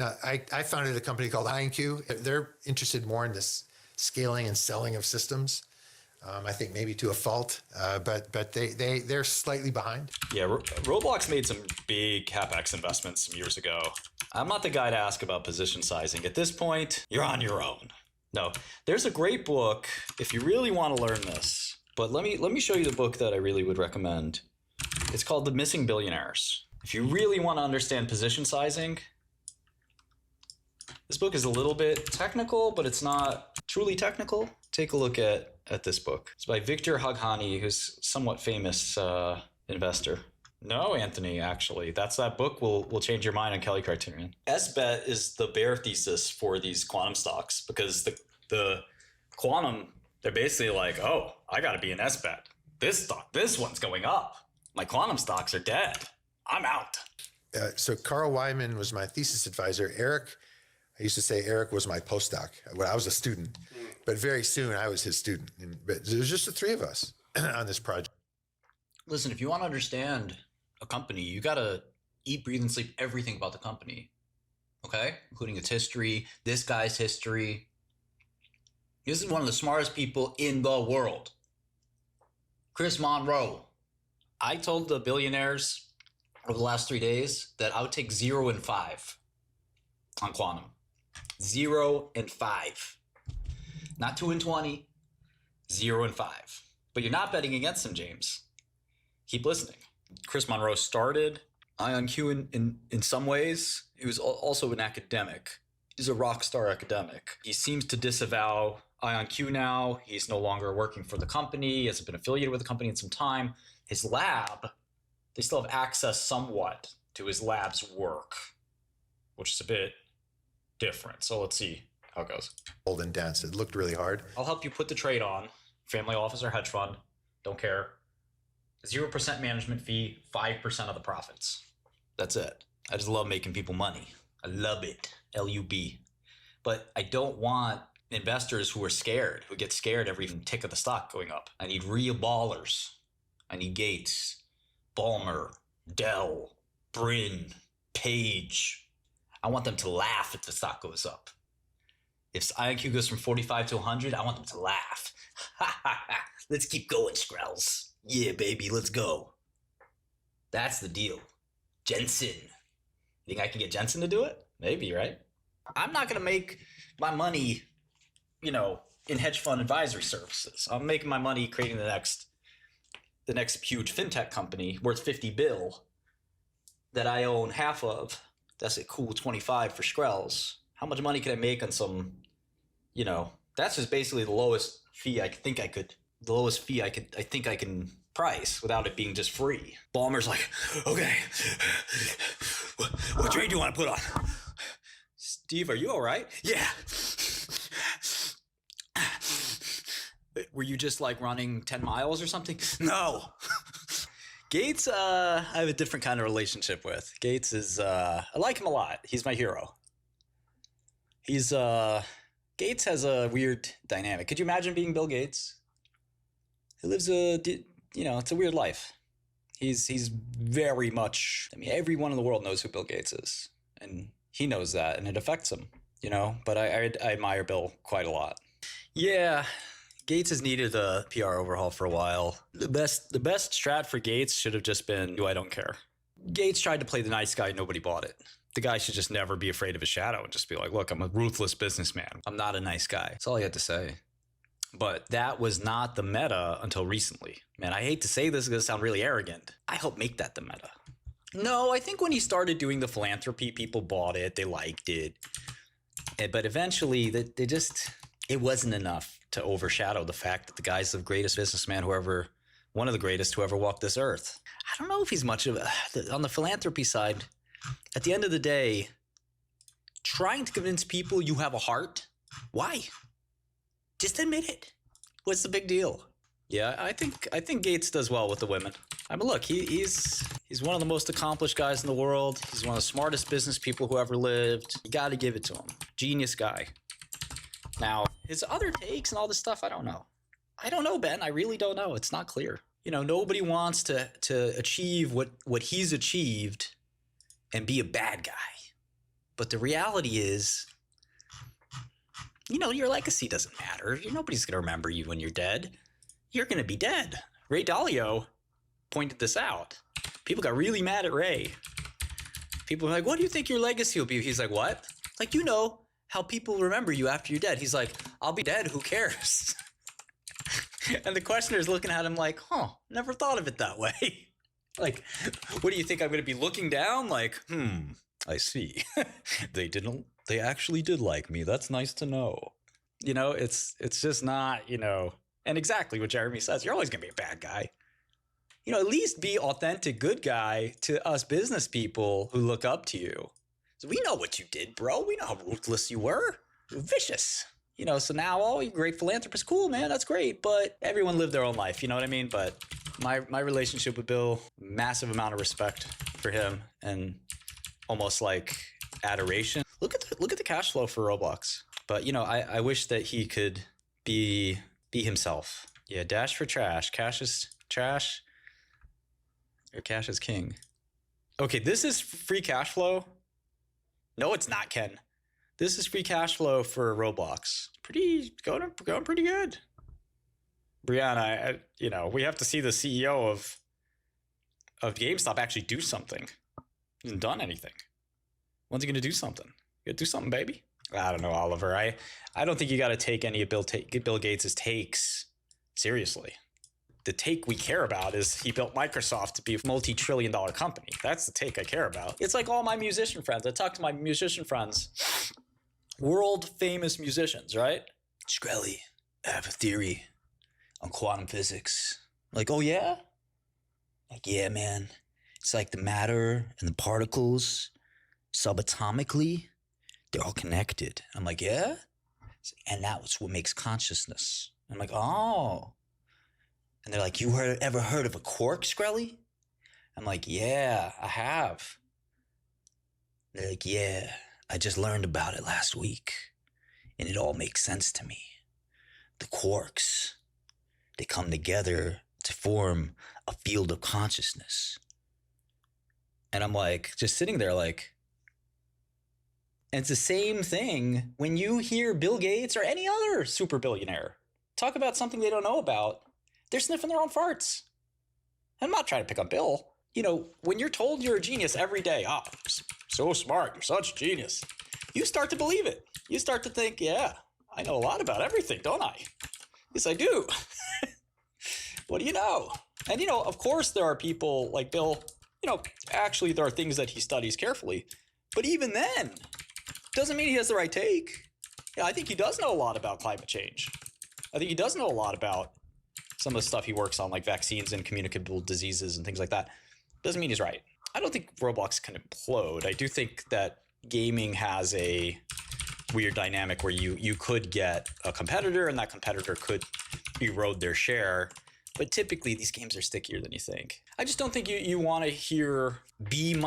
Now, I founded a company called 𝗍𝗡. They're interested more in this scaling and selling of systems. I think maybe to a fault, but they're slightly behind. Yeah, Roblox made some big CapEx investments some years ago. I'm not the guy to ask about position sizing. At this point, you're on your own. No, there's a great book if you really want to learn this. But let me show you the book that I really would recommend. It's called The Missing Billionaires. If you really want to understand position sizing, this book is a little bit technical, but it's not truly technical. Take a look at this book. It's by 𝗤𝗏𝗔𝗏𝗔𝗔𝗏, who's a somewhat famous investor. No, Anthony, actually. That's that book will change your mind on Kelly criterion. 𝗬𝗏𝗏 is the bear thesis for these quantum stocks because the quantum, they're basically like, oh, I got to be an 𝗬𝗏𝗏. This stock, this one's going up. My quantum stocks are dead. I'm out. So Carl Wyman was my thesis advisor. Eric, I used to say Eric was my postdoc when I was a student, but very soon I was his student. But there was just the three of us on this project. Listen, if you want to understand a company, you got to eat, breathe, and sleep everything about the company, okay? Including its history, this guy's history. This is one of the smartest people in the world. Chris Monroe. I told the billionaires over the last 3 days that I would take 0 and 5 on quantum. 0 and 5. Not 2 and 20, 0 and 5. But you're not betting against him, James. Keep listening. Chris Monroe started ionq in some ways. He was also an academic. He's a rock star academic. He seems to disavow ionq now. He's no longer working for the company. He hasn't been affiliated with the company in some time. His lab, they still have access somewhat to his lab's work, which is a bit different. So let's see how it goes. Old and dense. It looked really hard. I'll help you put the trade on. Family office or hedge fund. Don't care. 0% management fee, 5% of the profits. That's it. I just love making people money. I love it. LUB. But I don't want investors who are scared, who get scared every tick of the stock going up. I need real ballers. I need Gates, Ballmer, Dell, Brin, Page. I want them to laugh if the stock goes up. If ionq goes from 45 to 100, I want them to laugh. Ha ha ha. Let's keep going, Shkrels. Yeah, baby, let's go. That's the deal. Jensen. You think I can get Jensen to do it? Maybe, right? I'm not going to make my money, in hedge fund advisory services. I'm making my money creating the next huge fintech company worth 50 bill that I own half of. That's a cool 25 for Shkrels. How much money can I make on some, that's just basically the lowest fee I think I can price without it being just free. Ballmer's like, okay, what trade do you want to put on? Steve, are you all right? Yeah. Were you just like running 10 miles or something? No. Gates, I have a different kind of relationship with. Gates is, I like him a lot. He's my hero. Gates has a weird dynamic. Could you imagine being Bill Gates? He lives it's a weird life. He's very much, everyone in the world knows who Bill Gates is. And he knows that, and it affects him, But I admire Bill quite a lot. Yeah, Gates has needed a PR overhaul for a while. The best strat for Gates should have just been, I don't care. Gates tried to play the nice guy, nobody bought it. The guy should just never be afraid of his shadow and just be like, look, I'm a ruthless businessman. I'm not a nice guy. That's all he had to say. But that was not the meta until recently. Man, I hate to say this, it's going to sound really arrogant. I helped make that the meta. No, I think when he started doing the philanthropy, people bought it. They liked it. But eventually, it wasn't enough to overshadow the fact that the guy's the greatest businessman one of the greatest who ever walked this earth. I don't know if he's much of on the philanthropy side. At the end of the day, trying to convince people you have a heart, why? Just admit it. What's the big deal? Yeah, I think Gates does well with the women. Look, he's one of the most accomplished guys in the world. He's one of the smartest business people who ever lived. You got to give it to him. Genius guy. Now, his other takes and all this stuff, I don't know. I don't know, Ben. I really don't know. It's not clear. Nobody wants to achieve what he's achieved and be a bad guy. But the reality is, you know, your legacy doesn't matter. Nobody's going to remember you when you're dead. You're going to be dead. Ray Dalio pointed this out. People got really mad at Ray. People were like, what do you think your legacy will be? He's like, what? Like, you know how people remember you after you're dead. He's like, I'll be dead. Who cares? And the questioner's looking at him like, never thought of it that way. Like, what do you think? I'm going to be looking down like, I see. They actually did like me. That's nice to know. You know, it's just not, you know, and exactly what Jeremy says, you're always going to be a bad guy. You know, at least be authentic good guy to us business people who look up to you. So we know what you did, bro. We know how ruthless you were. You were vicious. You know, so now, you're a great philanthropist. Cool, man. That's great. But everyone lived their own life. You know what I mean? But my relationship with Bill, massive amount of respect for him and almost like adoration. Look at the cash flow for Roblox. But, you know, I wish that he could be himself. Yeah, dash for trash. Cash is trash. Or cash is king. Okay, this is free cash flow. No, it's not, Ken. This is free cash flow for Roblox. Going pretty good. Brianna, you know, we have to see the CEO of GameStop actually do something. He hasn't done anything. When's he going to do something? You got to do something, baby. I don't know, Oliver. I don't think you got to take any of Bill Gates' takes seriously. The take we care about is he built Microsoft to be a multi-trillion-dollar company. That's the take I care about. It's like all my musician friends. I talk to my musician friends, world famous musicians, right? Shkreli, I have a theory on quantum physics. Like, oh yeah? Like, yeah, man. It's like the matter and the particles subatomically, they're all connected. I'm like, yeah? And that's what makes consciousness. I'm like, oh. And they're like, you ever heard of a quark, Shkreli? I'm like, yeah, I have. They're like, yeah, I just learned about it last week. And it all makes sense to me. The quarks, they come together to form a field of consciousness. And I'm like, just sitting there like, and it's the same thing when you hear Bill Gates or any other super billionaire talk about something they don't know about. They're sniffing their own farts. I'm not trying to pick on Bill. You know, when you're told you're a genius every day, so smart, you're such a genius, you start to believe it. You start to think, yeah, I know a lot about everything, don't I? Yes, I do. What do you know? And, you know, of course there are people like Bill, you know, actually there are things that he studies carefully. But even then, doesn't mean he has the right take. Yeah, I think he does know a lot about climate change. I think he does know a lot about some of the stuff he works on, like vaccines and communicable diseases and things like that. Doesn't mean he's right. I don't think Roblox can implode. I do think that gaming has a weird dynamic where you could get a competitor and that competitor could erode their share. But typically these games are stickier than you think. I just don't think you want to hear B-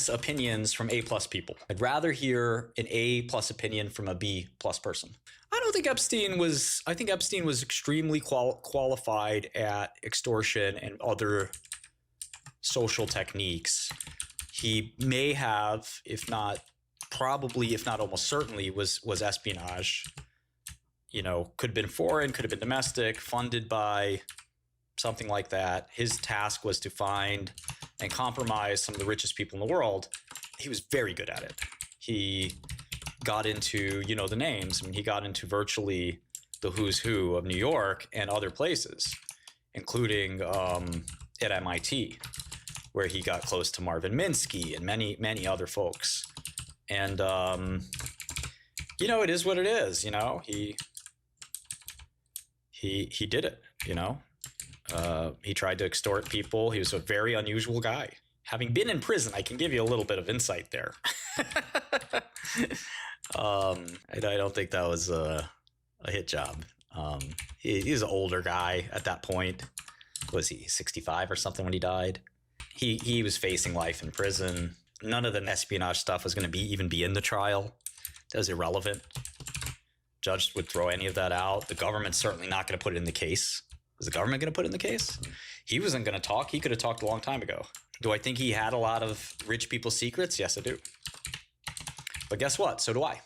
opinions from A+ people. I'd rather hear an A+ opinion from a B+ person. I think Epstein was extremely qualified at extortion and other social techniques. He may have, if not almost certainly, was espionage. You know, could have been foreign, could have been domestic, funded by something like that. His task was to find and compromise some of the richest people in the world. He was very good at it. He got into, you know, the names. I mean, he got into virtually the who's who of New York and other places, including at MIT, where he got close to Marvin Minsky and many other folks. And, you know, it is what it is, you know. He did it, you know. He tried to extort people. He was a very unusual guy. Having been in prison, I can give you a little bit of insight there. I don't think that was a hit job. He's an older guy at that point. Was he 65 or something when he died? He was facing life in prison. None of the espionage stuff was going to even be in the trial. That was irrelevant. Judge would throw any of that out. The government's certainly not going to put it in the case. Is the government going to put it in the case? He wasn't going to talk. He could have talked a long time ago. Do I think he had a lot of rich people's secrets? Yes, I do. But guess what? So do I.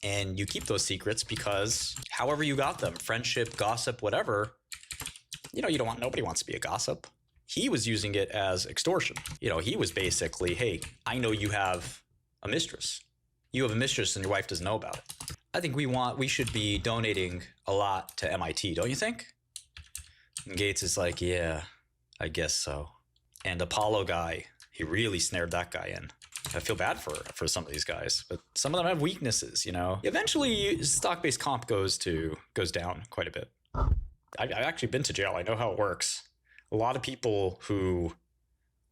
And you keep those secrets because however you got them, friendship, gossip, whatever, you know, nobody wants to be a gossip. He was using it as extortion. You know, he was basically, hey, I know you have a mistress. You have a mistress and your wife doesn't know about it. I think we should be donating a lot to MIT, don't you think? And Gates is like, yeah, I guess so. And Apollo guy, he really snared that guy in. I feel bad for some of these guys, but some of them have weaknesses, you know. Eventually, stock-based comp goes down quite a bit. I've actually been to jail. I know how it works. A lot of people who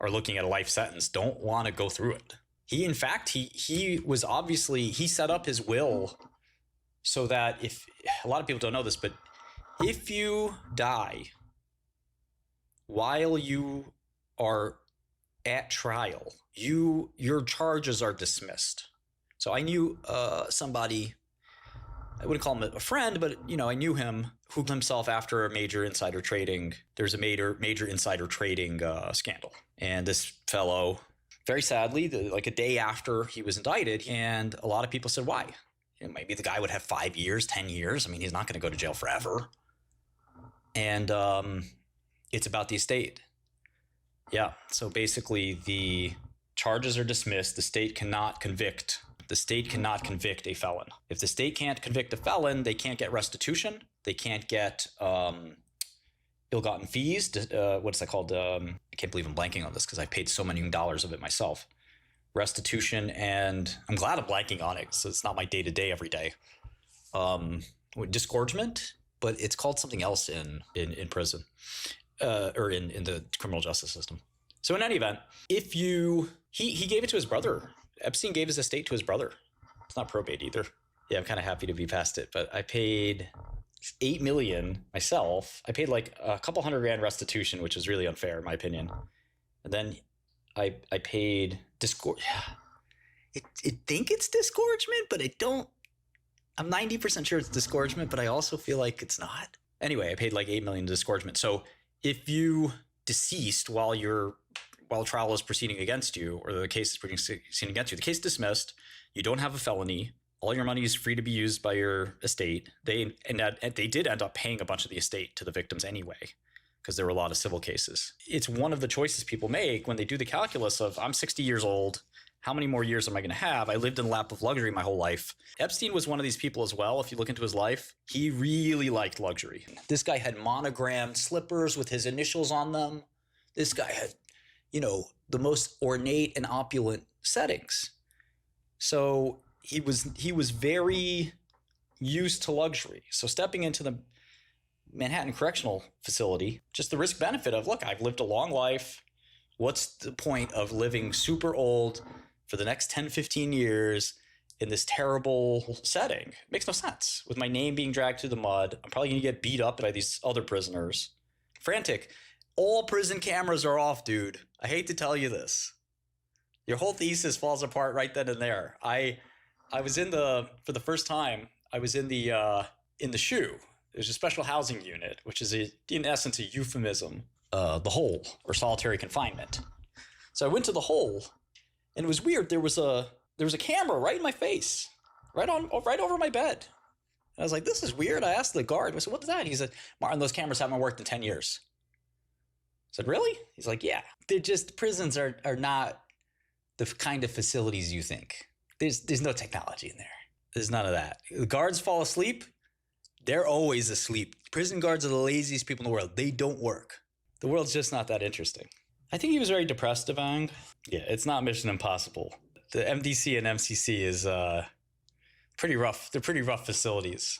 are looking at a life sentence don't want to go through it. He, in fact, he was obviously, he set up his will so that if, a lot of people don't know this, but if you die while you are at trial, your charges are dismissed. So I knew somebody, I wouldn't call him a friend, but you know, I knew him, who himself after a major insider trading. There's a major insider trading scandal, and this fellow, very sadly, like a day after he was indicted, and a lot of people said, why? You know, maybe the guy would have 5 years, 10 years. I mean, he's not going to go to jail forever. And it's about the estate. Yeah. So basically, the charges are dismissed. The state cannot convict. The state cannot convict a felon. If the state can't convict a felon, they can't get restitution. They can't get ill-gotten fees. What's that called? I can't believe I'm blanking on this because I paid so many dollars of it myself. Restitution, and I'm glad I'm blanking on it, so it's not my day-to-day every day. Disgorgement, but it's called something else in prison or in the criminal justice system. So in any event, if he gave it to his brother. Epstein gave his estate to his brother. It's not probate either. Yeah, I'm kind of happy to be past it, but I paid $8 million myself. I paid like a couple $100,000 restitution, which is really unfair in my opinion. And then I paid I think it's disgorgement, but I don't. I'm 90% sure it's disgorgement, but I also feel like it's not. Anyway, I paid like $8 million disgorgement. So if you deceased while trial is proceeding against you, or the case is proceeding against you, the case dismissed, you don't have a felony, all your money is free to be used by your estate. They did end up paying a bunch of the estate to the victims anyway, because there were a lot of civil cases. It's one of the choices people make when they do the calculus of, I'm 60 years old, how many more years am I going to have? I lived in the lap of luxury my whole life. Epstein was one of these people as well. If you look into his life, he really liked luxury. This guy had monogrammed slippers with his initials on them. This guy had, you know, the most ornate and opulent settings. So he was very used to luxury. So stepping into the Manhattan Correctional Facility, just the risk benefit of, look, I've lived a long life. What's the point of living super old for the next 10, 15 years in this terrible setting? It makes no sense. With my name being dragged through the mud, I'm probably going to get beat up by these other prisoners. Frantic. All prison cameras are off, dude. I hate to tell you this. Your whole thesis falls apart right then and there. I was for the first time, I was in the SHU. There's a special housing unit, which is in essence a euphemism, the hole, or solitary confinement. So I went to the hole, and it was weird. There was a camera right in my face, right over my bed. And I was like, this is weird. I asked the guard, I said, what is that? And he said, Martin, those cameras haven't worked in 10 years. I said, really? He's like, yeah. They're just, prisons are not the kind of facilities you think. There's no technology in there. There's none of that. The guards fall asleep. They're always asleep. Prison guards are the laziest people in the world. They don't work. The world's just not that interesting. I think he was very depressed, 𝗏𝗏𝗏. Yeah, it's not Mission Impossible. The MDC and MCC is pretty rough. They're pretty rough facilities.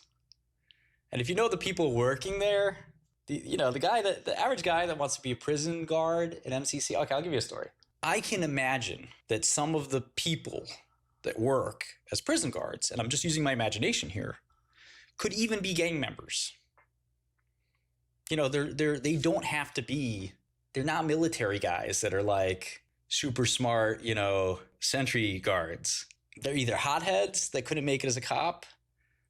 And if you know the people working there, the average guy that wants to be a prison guard at MCC, okay, I'll give you a story. I can imagine that some of the people that work as prison guards, and I'm just using my imagination here, could even be gang members. You know, they don't have to be, they're not military guys that are like super smart, you know, sentry guards. They're either hotheads that couldn't make it as a cop.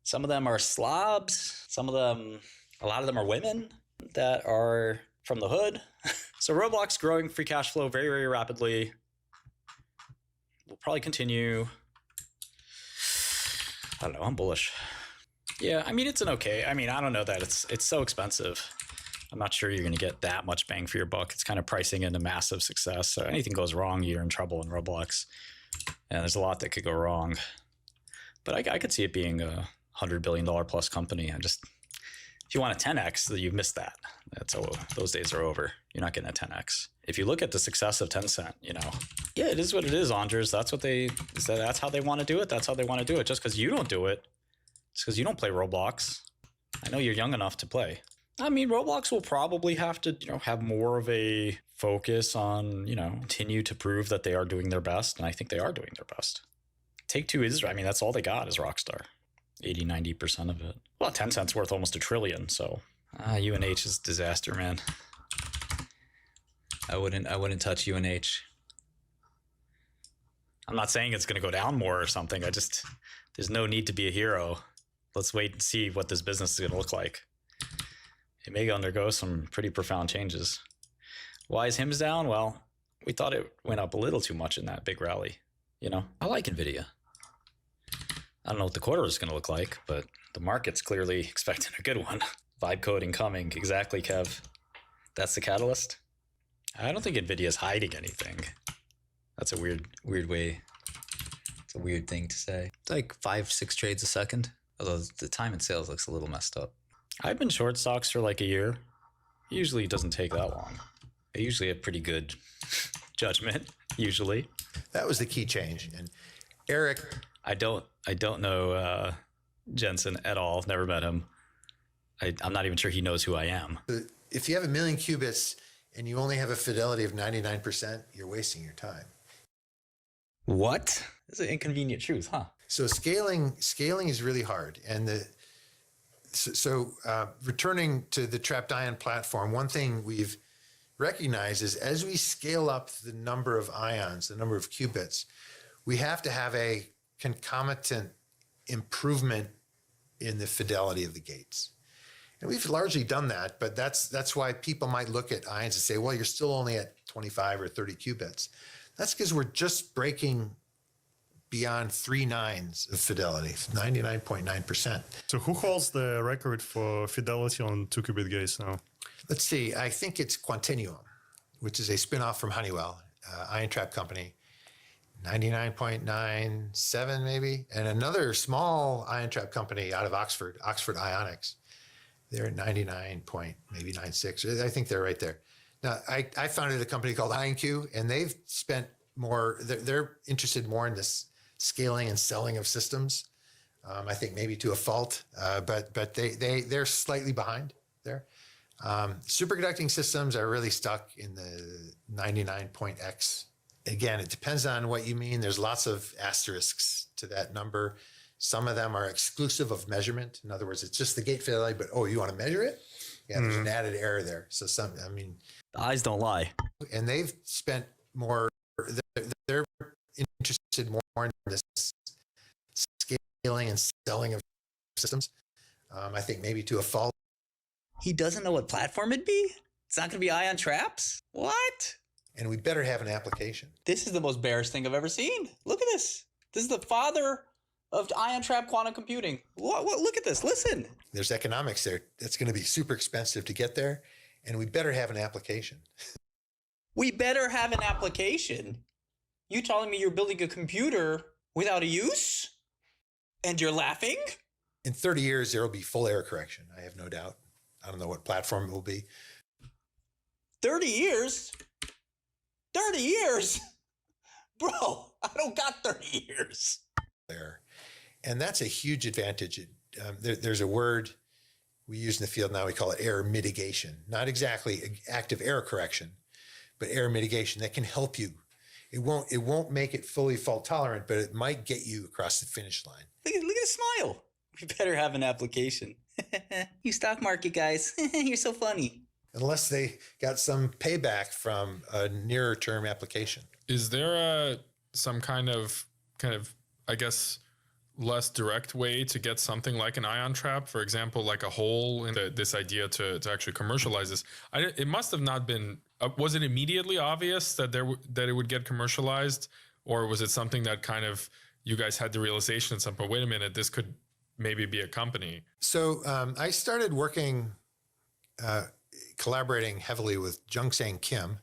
Some of them are slobs. A lot of them are women that are from the hood. So Roblox growing free cash flow very, very rapidly. Will probably continue. I don't know. I'm bullish. Yeah, I mean, it's an okay. I mean, I don't know that it's so expensive. I'm not sure you're going to get that much bang for your buck. It's kind of pricing in a massive success. So anything goes wrong, you're in trouble in Roblox. And there's a lot that could go wrong. But I could see it being a $100 billion plus company. If you want a 10x, you've missed that. Those days are over. You're not getting a 10x. If you look at the success of Tencent, yeah, it is what it is, Andres. That's how they want to do it. That's how they want to do it. Just because you don't do it, it's because you don't play Roblox. I know you're young enough to play. I mean, Roblox will probably have to, have more of a focus on, continue to prove that they are doing their best. And I think they are doing their best. Take-Two that's all they got is Rockstar. 80-90% of it. Well, Tencent's worth almost $1 trillion, so UNH is disaster, man. I wouldn't touch UNH. I'm not saying it's going to go down more or something. There's no need to be a hero. Let's wait and see what this business is going to look like. It may undergo some pretty profound changes. Why is HIMS down? Well, we thought it went up a little too much in that big rally. I like NVIDIA. I don't know what the quarter is going to look like, but the market's clearly expecting a good one. Vibe coding coming. Exactly, Kev. That's the catalyst. I don't think NVIDIA is hiding anything. That's a weird way. It's a weird thing to say. It's like 5-6 trades a second. Although the time in sales looks a little messed up. I've been short stocks for like a year. Usually it doesn't take that long. I usually have pretty good judgment, usually. That was the key change. And Eric... I don't know Jensen at all. I've never met him. I'm not even sure he knows who I am. If you have 1 million qubits and you only have a fidelity of 99%, you're wasting your time. What? This is an inconvenient truth, huh? So scaling is really hard. And returning to the trapped ion platform, one thing we've recognized is as we scale up the number of ions, the number of qubits, we have to have a concomitant improvement in the fidelity of the gates. And we've largely done that, but that's why people might look at ions and say, well, you're still only at 25 or 30 qubits. That's because we're just breaking beyond 3 nines of fidelity, 99.9%. So who holds the record for fidelity on 2-qubit gates now? Let's see, I think it's Quantinuum, which is a spinoff from Honeywell, ion trap company. 99.97 maybe, and another small ion trap company out of Oxford Ionics. They're at 99.96. I think they're right there. Now, I founded a company called ionq, and they've spent more. They're interested more in this scaling and selling of systems. I think maybe to a fault, but they're slightly behind there. Superconducting systems are really stuck in the 99.x. Again, it depends on what you mean. There's lots of asterisks to that number. Some of them are exclusive of measurement. In other words, it's just the gate fidelity, but you want to measure it? Yeah, there's an added error there. So the eyes don't lie. And they've spent more, they're interested more in this scaling and selling of systems. I think maybe to a fault. He doesn't know what platform it'd be? It's not going to be ion traps? What? And we better have an application. This is the most bearish thing I've ever seen. Look at this. This is the father of ion trap quantum computing. What? Look at this. Listen. There's economics there. It's going to be super expensive to get there. And we better have an application. We better have an application? You telling me you're building a computer without a use? And you're laughing? In 30 years, there will be full error correction. I have no doubt. I don't know what platform it will be. 30 years? 30 years? Bro, I don't got 30 years. There. And that's a huge advantage. There's a word we use in the field now, we call it error mitigation. Not exactly active error correction, but error mitigation that can help you. It won't make it fully fault tolerant, but it might get you across the finish line. Look at his smile. We better have an application. You stock market guys, you're so funny. Unless they got some payback from a nearer term application. Is there some kind of, I guess, less direct way to get something like an ion trap, for example, like a hole in this idea to actually commercialize this? It must have not been, was it immediately obvious that that it would get commercialized, or was it something that kind of you guys had the realization at some point, wait a minute, this could maybe be a company? So I started working, collaborating heavily with 𝗤𝗓 Kim,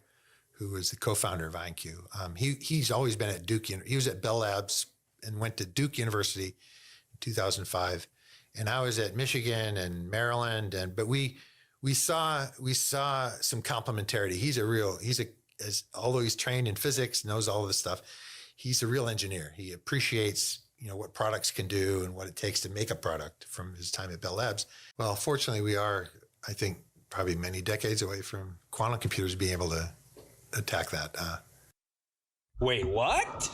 who was the co-founder of 𝗍𝗡𝗅. He's always been at Duke. He was at Bell Labs and went to Duke University in 2005. And I was at Michigan and Maryland. But we saw some complementarity. Although he's trained in physics, knows all of this stuff, he's a real engineer. He appreciates, what products can do and what it takes to make a product from his time at Bell Labs. Well, fortunately, we are, I think, probably many decades away from quantum computers being able to attack that. Wait, what?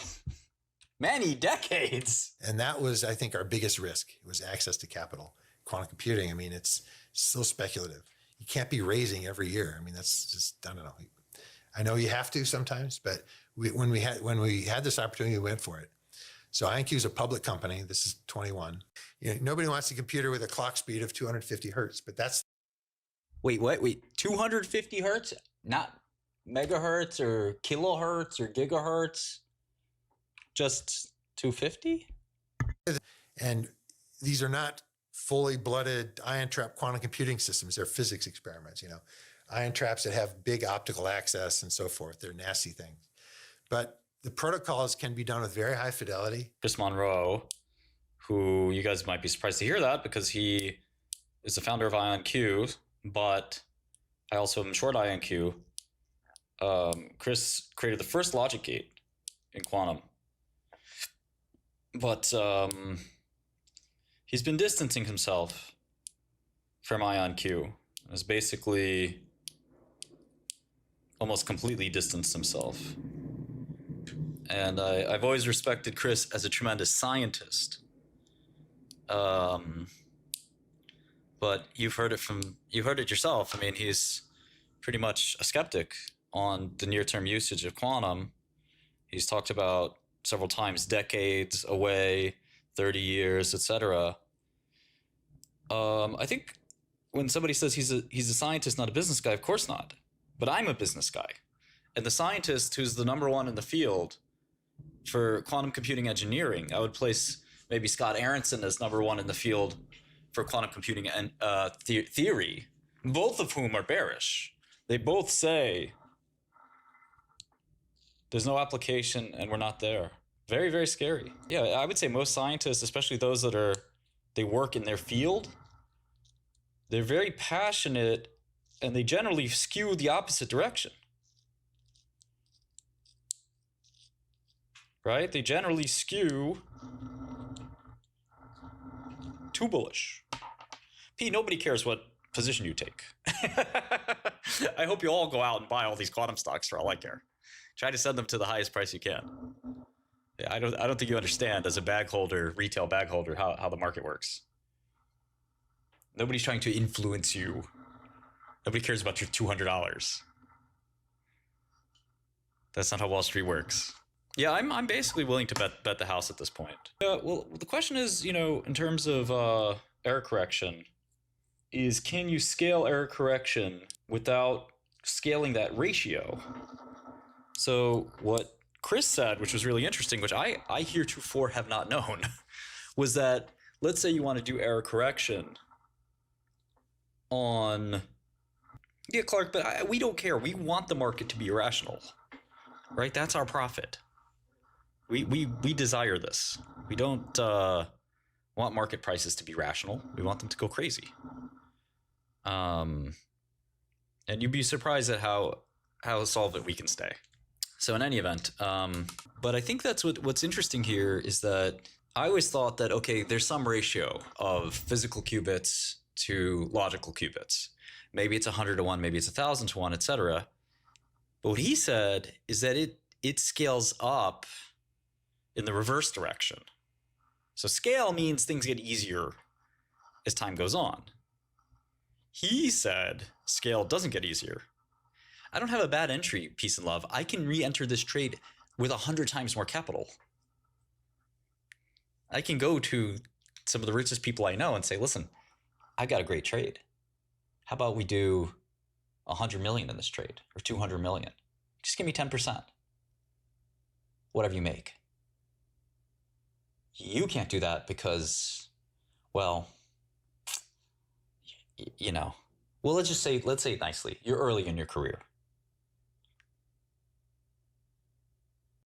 Many decades? And that was, I think, our biggest risk. It was access to capital. Quantum computing, I mean, it's so speculative. You can't be raising every year. I mean, that's just, I don't know. I know you have to sometimes, but when we had this opportunity, we went for it. So ionq is a public company. This is 21. Nobody wants a computer with a clock speed of 250 hertz, but that's... Wait, 250 hertz? Not megahertz or kilohertz or gigahertz? Just 250? And these are not fully blooded ion trap quantum computing systems. They're physics experiments, ion traps that have big optical access and so forth. They're nasty things. But the protocols can be done with very high fidelity. Chris Monroe, who you guys might be surprised to hear that because he is the founder of ionq, but I also am short ionq. Chris created the first logic gate in quantum. But he's been distancing himself from ionq. Has basically almost completely distanced himself. And I've always respected Chris as a tremendous scientist. But you've heard it yourself. I mean, he's pretty much a skeptic on the near-term usage of quantum. He's talked about several times decades away, 30 years, etc. I think when somebody says he's a scientist, not a business guy, of course not. But I'm a business guy. And the scientist who's the number one in the field for quantum computing engineering, I would place maybe Scott Aaronson as number one in the field for quantum computing and theory, both of whom are bearish. They both say there's no application and we're not there. Very, very scary. Yeah, I would say most scientists, especially those they work in their field, they're very passionate and they generally skew the opposite direction. Right? They generally skew too bullish. P, nobody cares what position you take. I hope you all go out and buy all these quantum stocks for all I care. Try to send them to the highest price you can. Yeah, I don't think you understand as a bag holder, retail bag holder, how the market works. Nobody's trying to influence you. Nobody cares about your $200. That's not how Wall Street works. Yeah, I'm basically willing to bet the house at this point. Well, the question is, in terms of error correction, is can you scale error correction without scaling that ratio? So what Chris said, which was really interesting, which I heretofore have not known, was that let's say you want to do error correction on, yeah, Clark, but we don't care. We want the market to be irrational, right? That's our profit. We desire this. We don't want market prices to be rational. We want them to go crazy. And you'd be surprised at how solvent we can stay. So in any event, but I think that's what's interesting here is that I always thought that, okay, there's some ratio of physical qubits to logical qubits. Maybe it's 100 to 1, maybe it's 1,000 to 1, etc. But what he said is that it scales up in the reverse direction. So scale means things get easier as time goes on. He said scale doesn't get easier. I don't have a bad entry, peace and love. I can re-enter this trade with 100 times more capital. I can go to some of the richest people I know and say, listen, I got a great trade. How about we do 100 million in this trade or 200 million? Just give me 10%. Whatever you make. You can't do that because, well, you know, well, let's say it nicely. You're early in your career.